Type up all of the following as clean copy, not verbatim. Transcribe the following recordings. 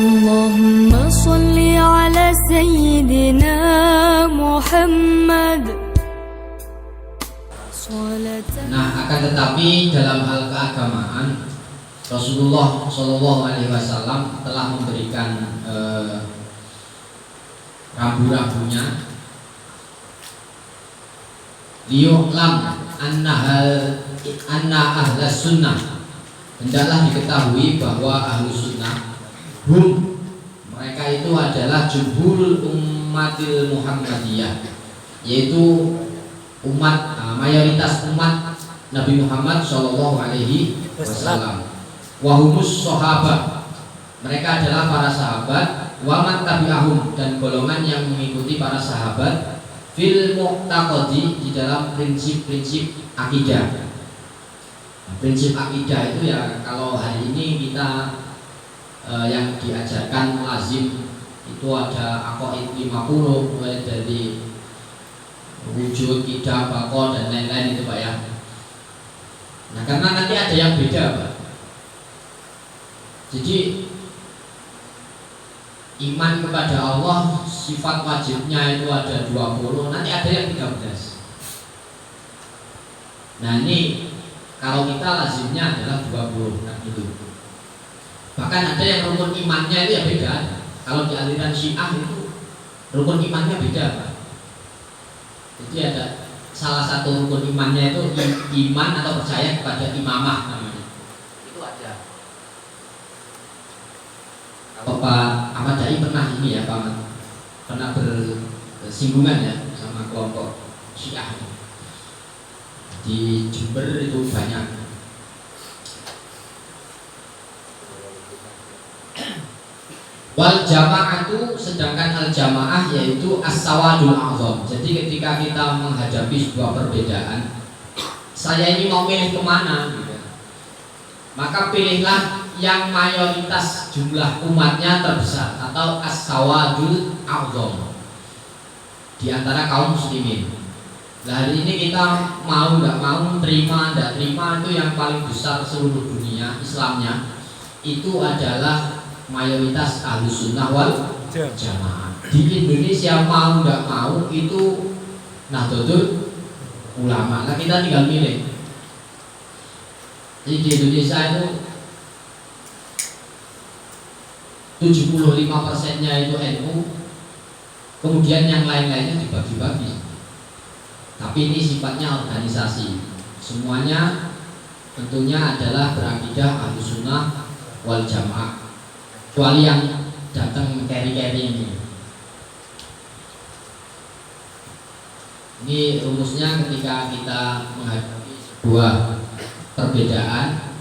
اللهم صل على سيدنا محمد. Nah, akan tetapi dalam hal keagamaan Rasulullah Shallallahu Alaihi Wasallam telah memberikan rambu-rambunya. Liyu'lam anna ahlas sunnah, hendaklah diketahui bahwa ahlus sunnah mereka itu adalah jumhurul ummatil Muhammadiyah, yaitu umat mayoritas umat Nabi Muhammad Shallallahu Alaihi Wasallam. Wahumus sahabat, mereka adalah para sahabat. Waman tabi'ahum, dan golongan yang mengikuti para sahabat. Fil mu'taqadi, di dalam prinsip-prinsip akidah. Prinsip akidah itu ya, kalau hari ini kita yang diajarkan lazim itu ada aqaid 50, mulai dari wujud, kidah, baqo, dan lain-lain itu Pak ya. Nah, karena nanti ada yang beda Pak. Jadi iman kepada Allah, sifat wajibnya itu ada 20, nanti ada yang 13. Nah ini kalau kita lazimnya adalah 20, nah gitu. Bahkan ada yang rukun imannya itu ya beda. Kalau di aliran Syiah itu rukun imannya beda Pak. Jadi ada salah satu rukun imannya itu iman atau percaya kepada imamah namanya. Itu ada. Kalau Pak Ahmad Dai pernah ini ya Pak, pernah bersinggungan ya sama kelompok Syiah di Jember itu banyak. Wal jama'atu, sedangkan al jamaah yaitu as-sawadul a'zam. Jadi ketika kita menghadapi sebuah perbedaan, saya ini mau milih kemana gitu, maka pilihlah yang mayoritas jumlah umatnya terbesar, atau as-sawadul a'zam di antara kaum muslimin. Nah hari ini kita mau nggak mau, terima nggak terima, itu yang paling besar seluruh dunia Islamnya itu adalah mayoritas ahlus sunnah wal jamaah. Di Indonesia mau nggak mau itu Nahdlatul Ulama. Nah kita tinggal milih. Jadi di Indonesia itu 75%-nya itu NU, kemudian yang lain-lainnya dibagi-bagi. Tapi ini sifatnya organisasi. Semuanya tentunya adalah berakidah ahlus sunnah wal jamaah, kecuali yang datang carry-carry ini. Ini rumusnya ketika kita menghadapi sebuah perbedaan.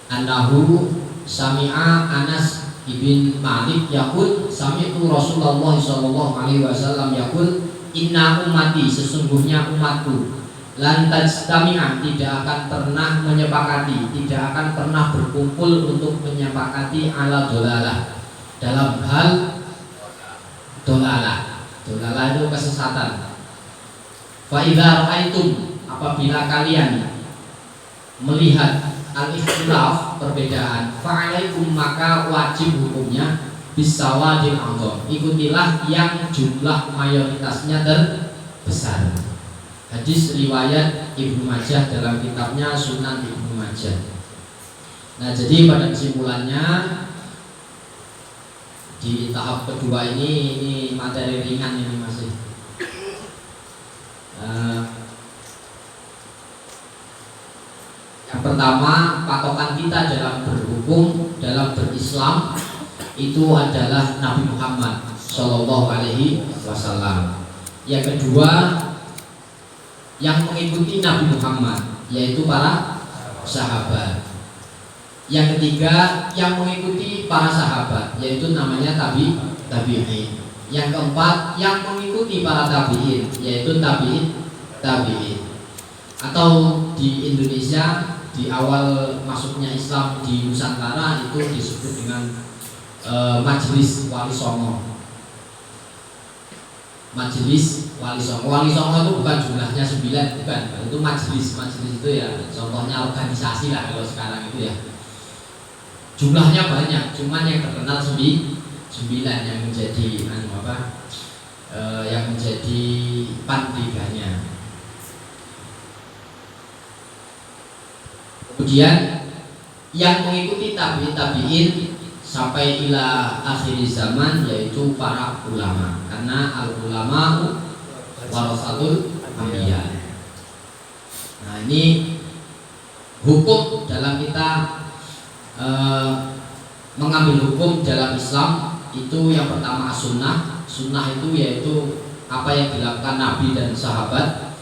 Annahu sami'a Anas ibn Malik yaqul sami'tu Rasulullah sallallahu alaihi wasallam yaqul inna ummati, sesungguhnya umatku, lan tajtami'a, tidak akan pernah menyepakati, tidak akan pernah berkumpul untuk menyepakati ala dolalah, dalam hal dolalah. Dolalah itu kesesatan. Fa idza ra'aitum, apabila kalian melihat al-ikhtilaf, perbedaan, fa'alaikum, maka wajib hukumnya bisawadil a'zam, ikutilah yang jumlah mayoritasnya terbesar. Hadis riwayat Ibnu Majah dalam kitabnya Sunan Ibnu Majah. Nah jadi pada kesimpulannya di tahap kedua ini materi ringan ini masih. Yang pertama, patokan kita dalam berhukum, dalam berislam itu adalah Nabi Muhammad Shallallahu Alaihi Wasallam. Yang kedua, yang mengikuti Nabi Muhammad, yaitu para sahabat. Yang ketiga, yang mengikuti para sahabat, yaitu namanya tabi'in. Yang keempat, yang mengikuti para tabi'in, yaitu tabi'in. Atau di Indonesia, di awal masuknya Islam di Nusantara itu disebut dengan Majelis Wali Songo. Majelis Wali Songo. Wali Songo itu bukan jumlahnya 9, bukan. Itu majelis. Majelis itu ya contohnya organisasi lah kalau sekarang itu ya. Jumlahnya banyak, cuman yang terkenal 9 yang menjadi yang menjadi pantiganya. Kemudian yang mengikuti tabi'in sampai ila akhir zaman yaitu para ulama, karena al ulama warasatul anbiya. Nah, ini hukum dalam kita mengambil hukum dalam Islam itu yang pertama as-sunnah. Sunnah itu yaitu apa yang dilakukan Nabi dan sahabat.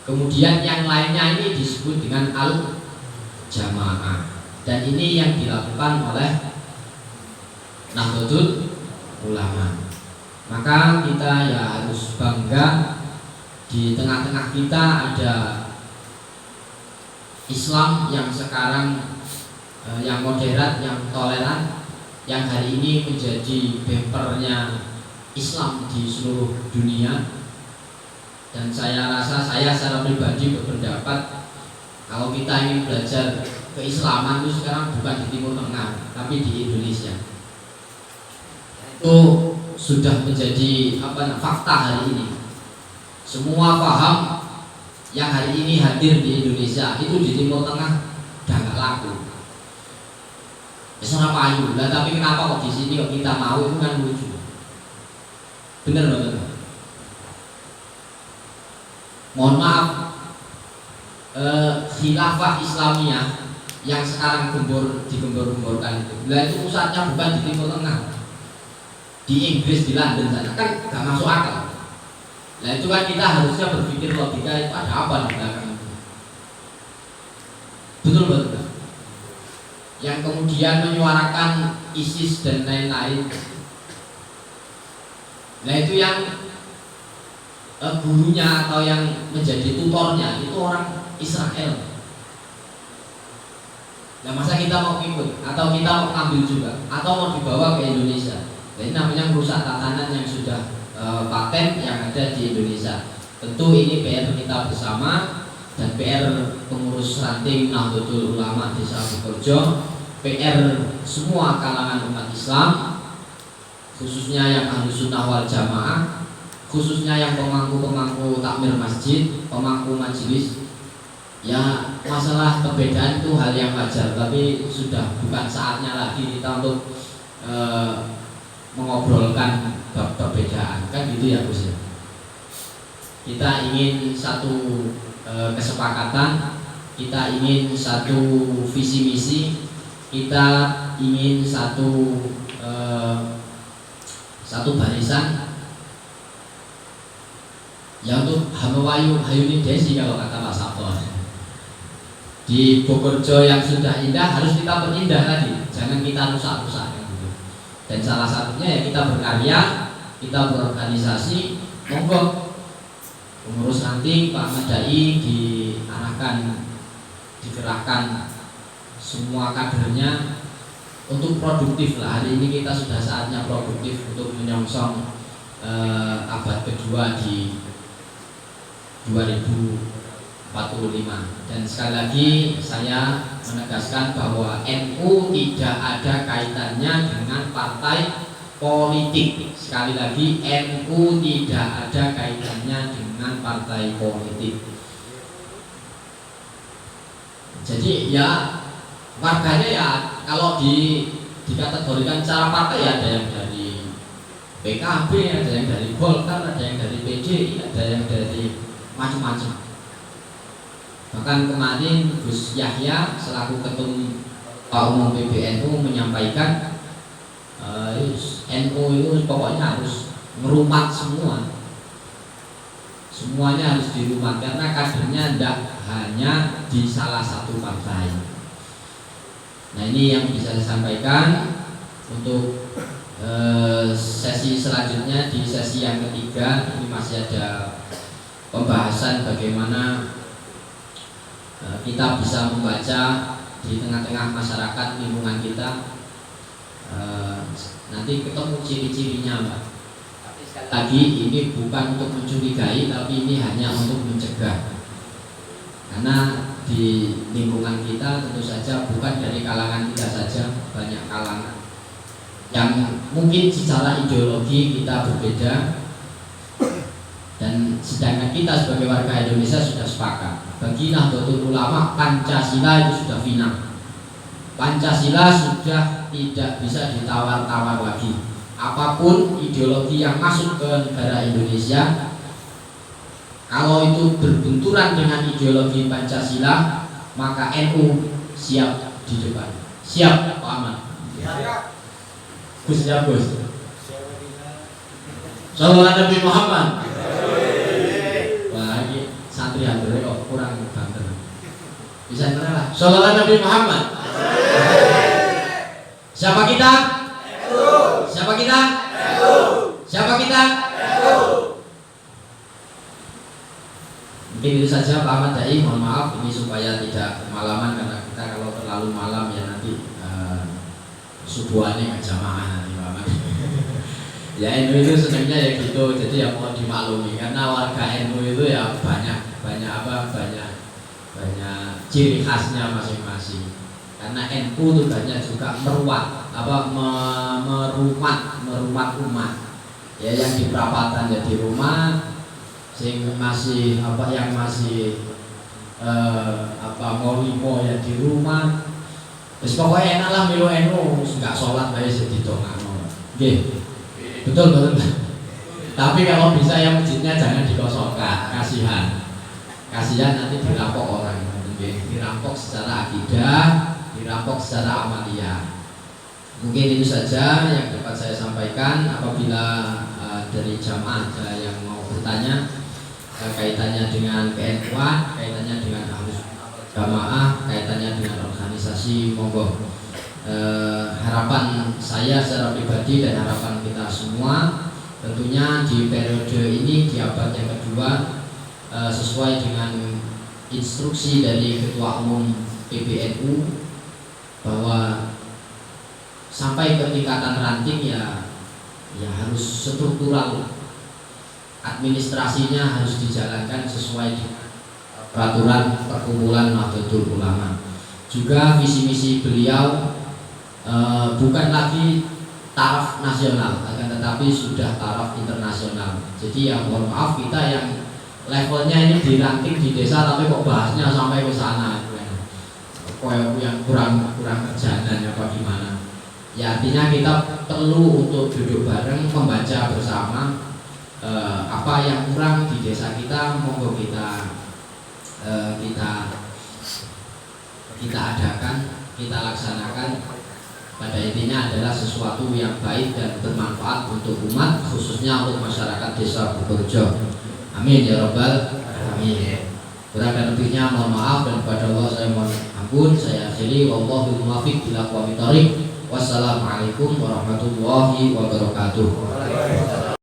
Kemudian yang lainnya ini disebut dengan al-jamaah, dan ini yang dilakukan oleh Nahdlatul Ulama. Maka kita ya harus bangga di tengah-tengah kita ada Islam yang sekarang yang modern, yang toleran, yang hari ini menjadi bempernya Islam di seluruh dunia. Dan saya rasa, saya secara pribadi berpendapat kalau kita ingin belajar keislaman itu sekarang bukan di Timur Tengah, tapi di Indonesia. Itu sudah menjadi fakta hari ini. Semua paham yang hari ini hadir di Indonesia itu di Timur Tengah udah nggak laku. Seorang payu lah, tapi kenapa kok di sini kok kita mau, itu kan lucu. Bener banget. Mohon maaf, khilafah Islamiyah yang sekarang digembor-gemborkan itu, lah itu pusatnya bukan di Timur Tengah, di Inggris, di London sana, kan gak masuk akal. Nah itu kan kita harusnya berpikir logika, itu ada apa di belakang itu. Betul betul. Yang kemudian menyuarakan ISIS dan lain-lain. Nah itu yang gurunya atau yang menjadi tutornya itu orang Israel. Nah masa kita mau ikut atau kita mau ambil juga atau mau dibawa ke Indonesia? Nah, ini namanya merusak tatanan yang sudah paten yang ada di Indonesia. Tentu ini PR kita bersama dan PR pengurus ranting Nahdlatul Ulama Desa Bukorejo, PR semua kalangan umat Islam, khususnya yang ahlu sunnah wal jamaah, khususnya yang pemangku-pemangku takmir masjid, pemangku majelis. Ya masalah perbedaan itu hal yang wajar, tapi sudah bukan saatnya lagi kita untuk mengobrolkan perbedaan, kan gitu ya Gus ya. Kita ingin satu kesepakatan, kita ingin satu visi misi, kita ingin satu barisan. Ya untuk Hamawayu Hayuni Desi kalau kata Pak Sabto. Di Bukorejo yang sudah indah harus kita perindah lagi, jangan kita rusak-rusak gitu. Dan salah satunya ya kita berkarya, kita berorganisasi. Monggo pengurus ranting Pak Madai dikerahkan semua kadernya untuk produktif lah. Hari ini kita sudah saatnya produktif untuk menyongsong abad kedua di 2045. Dan sekali lagi saya menegaskan bahwa NU tidak ada kaitannya dengan partai politik. Sekali lagi, NU tidak ada kaitannya dengan partai politik. Jadi ya warganya ya kalau dikategorikan secara partai ya ada yang dari PKB, ada yang dari Golkar, ada yang dari PDI, ada yang dari macam-macam. Bahkan kemarin Gus Yahya selaku ketum Umum PBNU menyampaikan NU itu pokoknya harus merumat semua. Semuanya harus dirumat karena kadernya tidak hanya di salah satu partai. Nah ini yang bisa saya sampaikan untuk sesi selanjutnya. Di sesi yang ketiga ini masih ada pembahasan bagaimana kita bisa membaca di tengah-tengah masyarakat lingkungan kita. Nanti ketemu ciri-cirinya Pak. Tapi sekali lagi ini bukan untuk mencurigai, tapi ini hanya untuk mencegah. Karena di lingkungan kita tentu saja bukan dari kalangan kita saja, banyak kalangan yang mungkin secara ideologi kita berbeda, dan sedangkan kita sebagai warga Indonesia sudah sepakat. Bagi Nahdlatul Ulama, Pancasila itu sudah final. Pancasila sudah tidak bisa ditawar-tawar lagi. Apapun ideologi yang masuk ke negara Indonesia, kalau itu berbenturan dengan ideologi Pancasila, maka NU siap di depan. Siap, Pak Ahmad? Gus, siap Gus. Sallallahu Nabi Muhammad. Wah, ini santri handere kok kurang banter. Bisa bener lah. Sallallahu Nabi Muhammad. Siapa kita? Siapa kita? Siapa kita? Mungkin itu saja Pak Ahmad Dai. Mohon maaf ini supaya tidak kemalaman, karena kita kalau terlalu malam ya nanti subuhannya nggak jamaah nanti Pak Ahmad. Ya NU itu senangnya ya gitu, jadi ya mohon dimaklumi karena warga NU itu ya banyak ciri khasnya masing-masing. Karena NU itu banyak juga merumat umat. Ya yang di perapatan ya di rumah, sing masih mau ya di rumah. Terus pokoknya enak lah milu NU, nggak sholat baik sedidongano. Nggih. Betul. Tapi kalau bisa yang masjidnya jangan dikosongkan, kasihan nanti dirampok orang. Dirampok secara akidah, dirampok secara amaliyah. Mungkin itu saja yang dapat saya sampaikan. Apabila dari jamaah ada yang mau bertanya kaitannya dengan PNU, kaitannya dengan Ahlus Jamaah, kaitannya dengan organisasi, monggo. Harapan saya secara pribadi dan harapan kita semua tentunya di periode ini, di abad yang kedua, sesuai dengan instruksi dari Ketua Umum PBNU bahwa sampai ke tingkatan ranting ya harus struktural, administrasinya harus dijalankan sesuai dengan peraturan perkumpulan Nahdlatul Ulama. Juga visi misi beliau bukan lagi taraf nasional, akan tetapi sudah taraf internasional. Jadi ya mohon maaf kita yang levelnya ini di ranting di desa tapi kok bahasnya sampai ke sana, yang kurang kerjaan apa gimana. Ya artinya kita perlu untuk duduk bareng membaca bersama apa yang kurang di desa kita, monggo kita adakan, kita laksanakan. Pada intinya adalah sesuatu yang baik dan bermanfaat untuk umat, khususnya untuk masyarakat desa Bukorejo. Amin ya robbal alamin. Kurang dan lebihnya mohon maaf, dan kepada Allah saya mohon ampun. Saya akhiri, wallahul muwaffiq ila aqwamit thoriq. Wassalamualaikum warahmatullahi wabarakatuh.